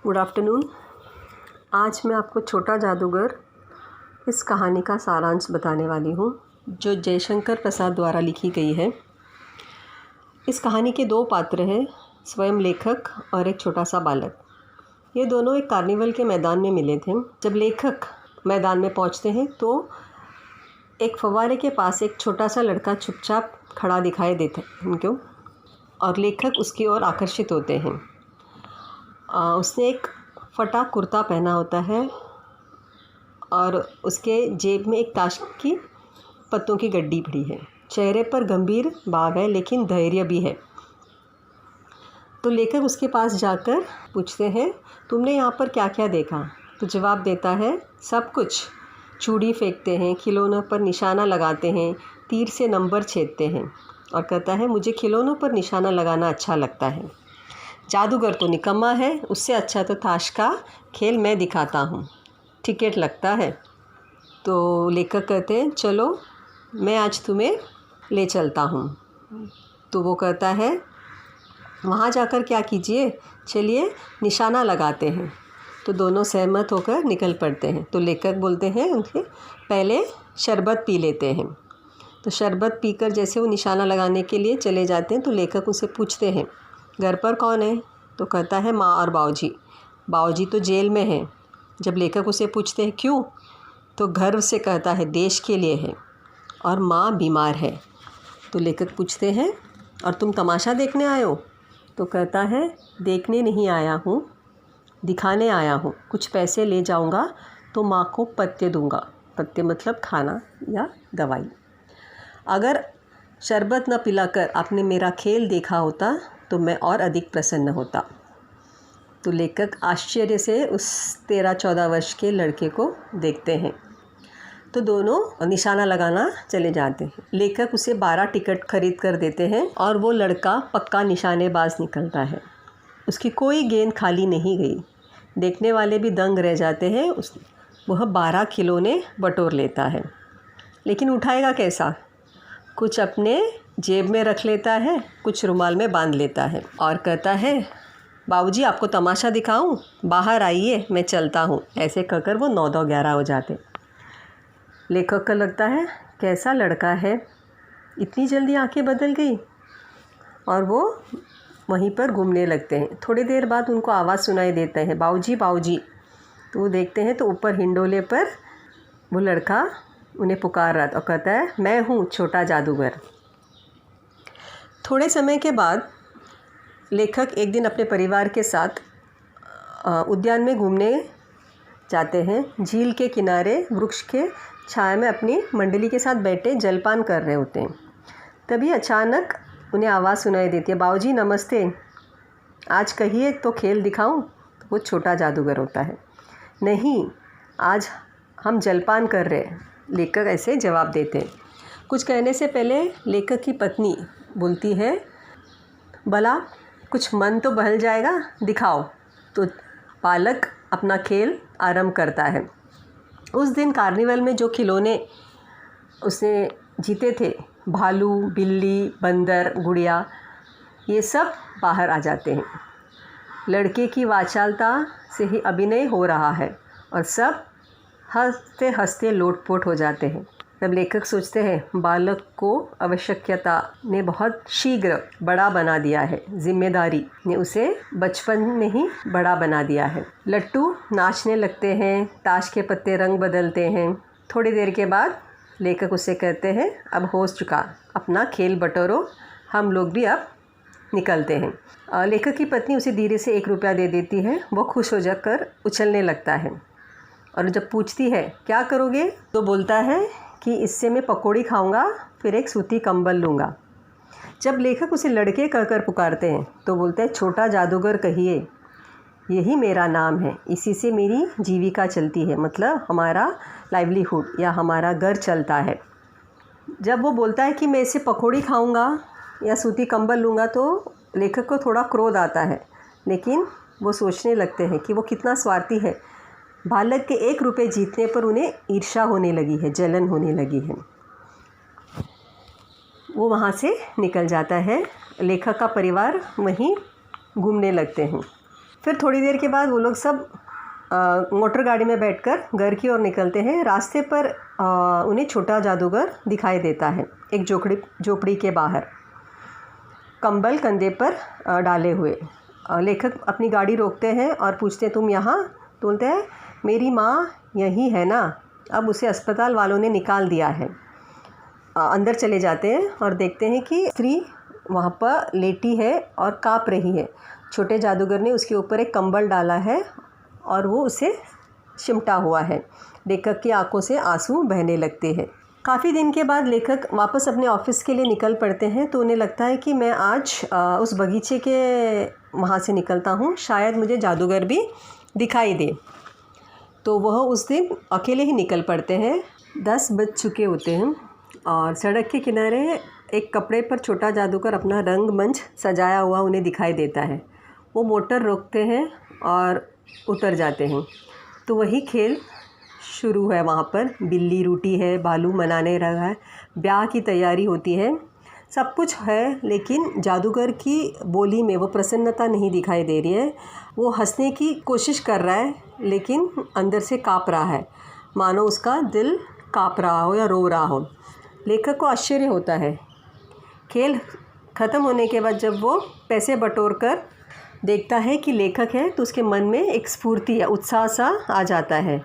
Good afternoon. आज मैं आपको छोटा जादूगर इस कहानी का सारांश बताने वाली हूँ, जो जयशंकर प्रसाद द्वारा लिखी गई है। इस कहानी के दो पात्र हैं, स्वयं लेखक और एक छोटा सा बालक। ये दोनों एक कार्निवल के मैदान में मिले थे। जब लेखक मैदान में पहुँचते हैं तो एक फव्वारे के पास एक छोटा सा लड़का चुपचाप खड़ा दिखाई देता है उनको, और लेखक उसकी ओर आकर्षित होते हैं। उसने एक फटा कुर्ता पहना होता है और उसके जेब में एक ताश की पत्तों की गड्डी पड़ी है। चेहरे पर गंभीर भाव है, लेकिन धैर्य भी है। तो लेखक उसके पास जाकर पूछते हैं, तुमने यहाँ पर क्या क्या देखा? तो जवाब देता है, सब कुछ। चूड़ी फेंकते हैं, खिलौनों पर निशाना लगाते हैं, तीर से नंबर छेदते हैं। और कहता है, मुझे खिलौनों पर निशाना लगाना अच्छा लगता है। जादूगर तो निकम्मा है, उससे अच्छा तो ताश का खेल मैं दिखाता हूँ। टिकट लगता है। तो लेखक कहते हैं, चलो मैं आज तुम्हें ले चलता हूँ। तो वो कहता है, वहाँ जाकर क्या कीजिए, चलिए निशाना लगाते हैं। तो दोनों सहमत होकर निकल पड़ते हैं। तो लेखक बोलते हैं उनके, पहले शरबत पी लेते हैं। तो शरबत पीकर जैसे वो निशाना लगाने के लिए चले जाते हैं तो लेखक उनसे पूछते हैं, घर पर कौन है? तो कहता है, माँ और बाऊजी। बाऊजी तो जेल में हैं। जब लेखक उसे पूछते हैं क्यों, तो गर्व से कहता है, देश के लिए है, और माँ बीमार है। तो लेखक पूछते हैं, और तुम तमाशा देखने आए हो? तो कहता है, देखने नहीं आया हूँ, दिखाने आया हूँ। कुछ पैसे ले जाऊँगा तो माँ को पत्ते दूँगा। पत्ते मतलब खाना या दवाई। अगर शरबत न पिलाकर आपने मेरा खेल देखा होता तो मैं और अधिक प्रसन्न होता। तो लेखक आश्चर्य से उस 13-14 वर्ष के लड़के को देखते हैं। तो दोनों निशाना लगाना चले जाते हैं। लेखक उसे 12 टिकट खरीद कर देते हैं और वो लड़का पक्का निशानेबाज निकलता है। उसकी कोई गेंद खाली नहीं गई। देखने वाले भी दंग रह जाते हैं। वह 12 खिलौने बटोर लेता है, लेकिन उठाएगा कैसा? कुछ अपने जेब में रख लेता है, कुछ रुमाल में बांध लेता है और कहता है, बाबूजी आपको तमाशा दिखाऊं, बाहर आइए, मैं चलता हूँ। ऐसे कहकर वो 9-10-11 हो जाते। लेखक को लगता है, कैसा लड़का है, इतनी जल्दी आंखें बदल गई। और वो वहीं पर घूमने लगते हैं। थोड़ी देर बाद उनको आवाज़ सुनाई देता है, बाबूजी बाबूजी। तो वो देखते हैं तो ऊपर हिंडोले पर वो लड़का उन्हें पुकार रहा था और कहता है, मैं हूँ छोटा जादूगर। थोड़े समय के बाद लेखक एक दिन अपने परिवार के साथ उद्यान में घूमने जाते हैं। झील के किनारे वृक्ष के छाया में अपनी मंडली के साथ बैठे जलपान कर रहे होते हैं। तभी अचानक उन्हें आवाज़ सुनाई देती है, बाबूजी नमस्ते, आज कहिए तो खेल दिखाऊं? तो वो छोटा जादूगर होता है, नहीं आज हम जलपान कर रहे हैं। लेखक ऐसे जवाब देते हैं। कुछ कहने से पहले लेखक की पत्नी बोलती है, भला कुछ मन तो बहल जाएगा, दिखाओ। तो बालक अपना खेल आरंभ करता है। उस दिन कार्निवल में जो खिलौने उसने जीते थे, भालू, बिल्ली, बंदर, गुड़िया, ये सब बाहर आ जाते हैं। लड़के की वाचालता से ही अभिनय हो रहा है और सब हंसते हंसते लोटपोट हो जाते हैं। तब लेखक सोचते हैं, बालक को आवश्यकता ने बहुत शीघ्र बड़ा बना दिया है, जिम्मेदारी ने उसे बचपन में ही बड़ा बना दिया है। लट्टू नाचने लगते हैं, ताश के पत्ते रंग बदलते हैं। थोड़ी देर के बाद लेखक उसे कहते हैं, अब हो चुका, अपना खेल बटोरो, हम लोग भी अब निकलते हैं। लेखक की पत्नी उसे धीरे से 1 रुपया दे देती है। वो खुश हो जाकर उछलने लगता है और जब पूछती है, क्या करोगे? तो बोलता है कि इससे मैं पकौड़ी खाऊंगा, फिर एक सूती कंबल लूँगा। जब लेखक उसे लड़के कहकर पुकारते हैं तो बोलता है, छोटा जादूगर कहिए, यही मेरा नाम है, इसी से मेरी जीविका चलती है, मतलब हमारा लाइवलीहुड या हमारा घर चलता है। जब वो बोलता है कि मैं इसे पकौड़ी खाऊंगा या सूती कंबल लूँगा तो लेखक को थोड़ा क्रोध आता है, लेकिन वो सोचने लगते हैं कि वो कितना स्वार्थी है। बालक के 1 रुपये जीतने पर उन्हें ईर्ष्या होने लगी है, जलन होने लगी है। वो वहाँ से निकल जाता है। लेखक का परिवार वहीं घूमने लगते हैं। फिर थोड़ी देर के बाद वो लोग सब मोटर गाड़ी में बैठकर घर की ओर निकलते हैं। रास्ते पर उन्हें छोटा जादूगर दिखाई देता है, एक झोपड़ी के बाहर, कंबल कंधे पर डाले हुए। लेखक अपनी गाड़ी रोकते हैं और पूछते हैं, तुम यहाँ? तो बोलते हैं, मेरी माँ यहीं है ना, अब उसे अस्पताल वालों ने निकाल दिया है। अंदर चले जाते हैं और देखते हैं कि स्त्री वहाँ पर लेटी है और काँप रही है। छोटे जादूगर ने उसके ऊपर एक कंबल डाला है और वो उसे सिमटा हुआ है। लेखक की आंखों से आंसू बहने लगते हैं। काफ़ी दिन के बाद लेखक वापस अपने ऑफिस के लिए निकल पड़ते हैं। तो उन्हें लगता है कि मैं आज उस बगीचे के वहाँ से निकलता हूँ, शायद मुझे जादूगर भी दिखाई दे। तो वह उस दिन अकेले ही निकल पड़ते हैं। 10 बज चुके होते हैं और सड़क के किनारे एक कपड़े पर छोटा जादूगर अपना रंगमंच सजाया हुआ उन्हें दिखाई देता है। वो मोटर रोकते हैं और उतर जाते हैं। तो वही खेल शुरू है वहाँ पर। बिल्ली रूठी है, भालू मनाने रहा है, ब्याह की तैयारी होती है, सब कुछ है। लेकिन जादूगर की बोली में वो प्रसन्नता नहीं दिखाई दे रही है। वो हंसने की कोशिश कर रहा है लेकिन अंदर से काँप रहा है, मानो उसका दिल काँप रहा हो या रो रहा हो। लेखक को आश्चर्य होता है। खेल ख़त्म होने के बाद जब वो पैसे बटोर कर देखता है कि लेखक है, तो उसके मन में एक स्फूर्ति या उत्साह सा आ जाता है।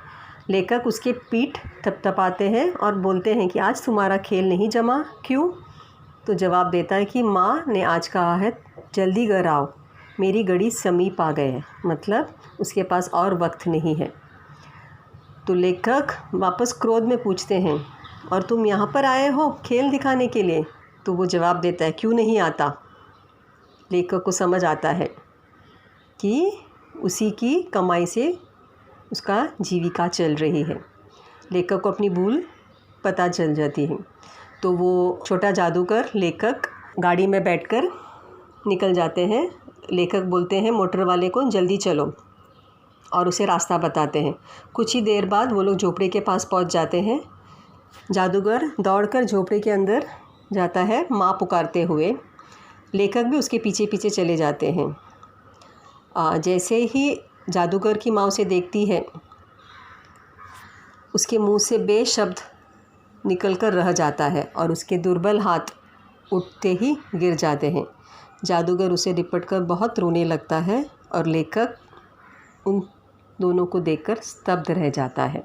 लेखक उसके पीठ थपथपाते हैं और बोलते हैं कि आज तुम्हारा खेल नहीं जमा, क्यों? तो जवाब देता है कि माँ ने आज कहा है जल्दी घर आओ, मेरी घड़ी समीप आ गए है, मतलब उसके पास और वक्त नहीं है। तो लेखक वापस क्रोध में पूछते हैं, और तुम यहाँ पर आए हो खेल दिखाने के लिए? तो वो जवाब देता है, क्यों नहीं आता। लेखक को समझ आता है कि उसी की कमाई से उसका जीविका चल रही है। लेखक को अपनी भूल पता चल जाती है। तो वो छोटा जादूगर लेखक गाड़ी में बैठकर निकल जाते हैं। लेखक बोलते हैं मोटर वाले को, जल्दी चलो, और उसे रास्ता बताते हैं। कुछ ही देर बाद वो लोग झोपड़ी के पास पहुंच जाते हैं। जादूगर दौड़कर झोपड़ी के अंदर जाता है, माँ पुकारते हुए। लेखक भी उसके पीछे पीछे चले जाते हैं। जैसे ही जादूगर की माँ उसे देखती है, उसके मुंह से बेशब्द निकलकर रह जाता है और उसके दुर्बल हाथ उठते ही गिर जाते हैं। जादूगर उसे लिपटकर बहुत रोने लगता है और लेखक उन दोनों को देखकर स्तब्ध रह जाता है।